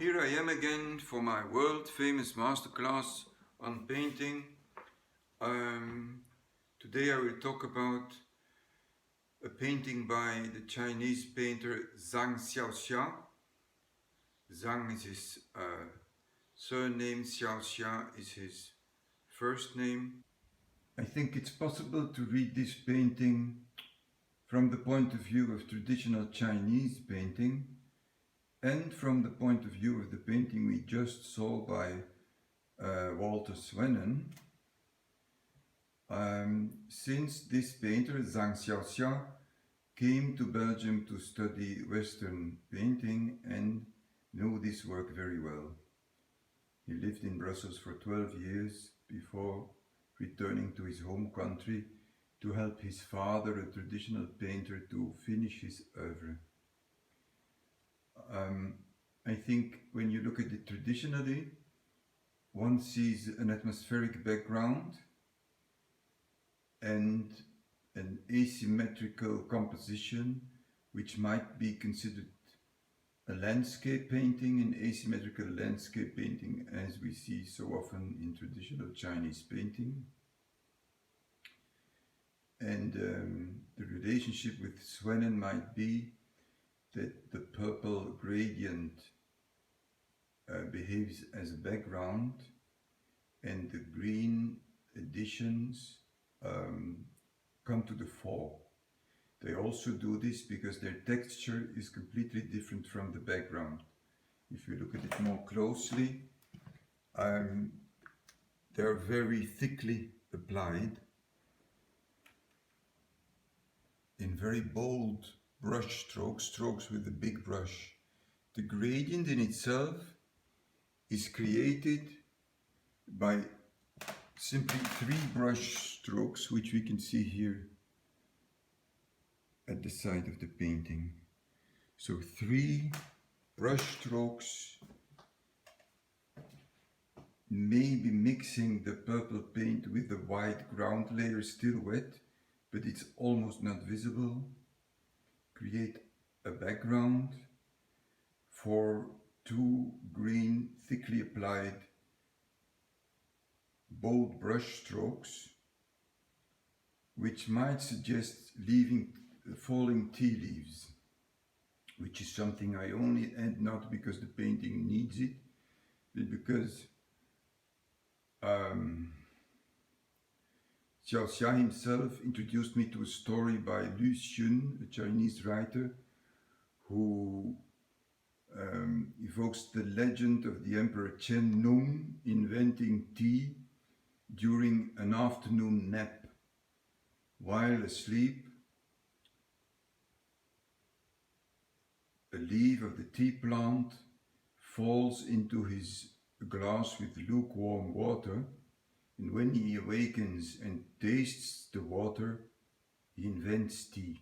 Here I am again for my world famous masterclass on painting. Today I will talk about a painting by the Chinese painter Zang Xiao Xia. Zhang is his surname, Xiao Xia is his first name. I think it's possible to read this painting from the point of view of traditional Chinese painting and from the point of view of the painting we just saw by Walter Swennen. Since this painter, Zang Xiao Xia, came to Belgium to study Western painting and knew this work very well. He lived in Brussels for 12 years before returning to his home country to help his father, a traditional painter, to finish his oeuvre. I think when you look at it traditionally, one sees an atmospheric background and an asymmetrical composition, which might be considered a landscape painting, an asymmetrical landscape painting, as we see so often in traditional Chinese painting. And the relationship with Swennen might be that the purple gradient behaves as a background and the green additions come to the fore. They also do this because their texture is completely different from the background. If you look at it more closely, they are very thickly applied in very bold brush strokes with a big brush. The gradient in itself is created by simply 3 brush strokes, which we can see here at the side of the painting. So 3 brush strokes, maybe mixing the purple paint with the white ground layer still wet, but it's almost not visible. Create a background for 2 green thickly applied bold brush strokes, which might suggest falling tea leaves, which is something I only add not because the painting needs it, but because Xiao Xia himself introduced me to a story by Lu Xun, a Chinese writer, who evokes the legend of the Emperor Chen Nong inventing tea during an afternoon nap. While asleep, a leaf of the tea plant falls into his glass with lukewarm water, and when he awakens and tastes the water, he invents tea.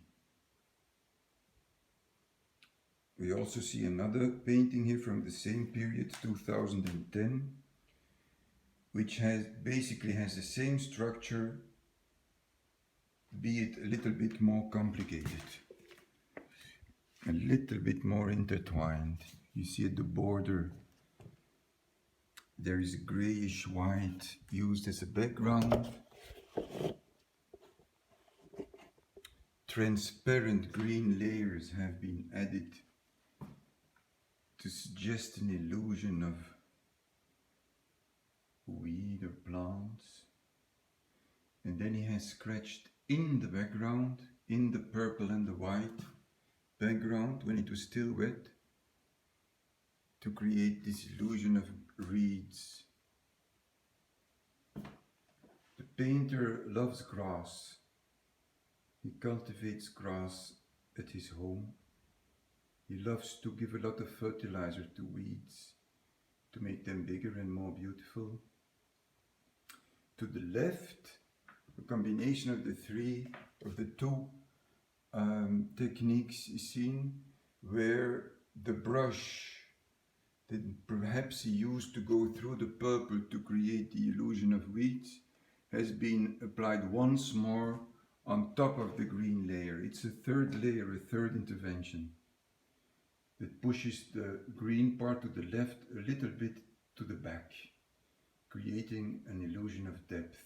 We also see another painting here from the same period, 2010, which basically has the same structure, be it a little bit more complicated, a little bit more intertwined. You see at the border there is a grayish white used as a background. Transparent green layers have been added to suggest an illusion of weed or plants. And then he has scratched in the background, in the purple and the white background, when it was still wet, to create this illusion of reeds. The painter loves grass. He cultivates grass at his home. He loves to give a lot of fertilizer to weeds to make them bigger and more beautiful. To the left, a combination of the two techniques is seen, where the brush that perhaps he used to go through the purple to create the illusion of weeds has been applied once more on top of the green layer. It's a third layer, a third intervention. that pushes the green part to the left a little bit to the back, creating an illusion of depth.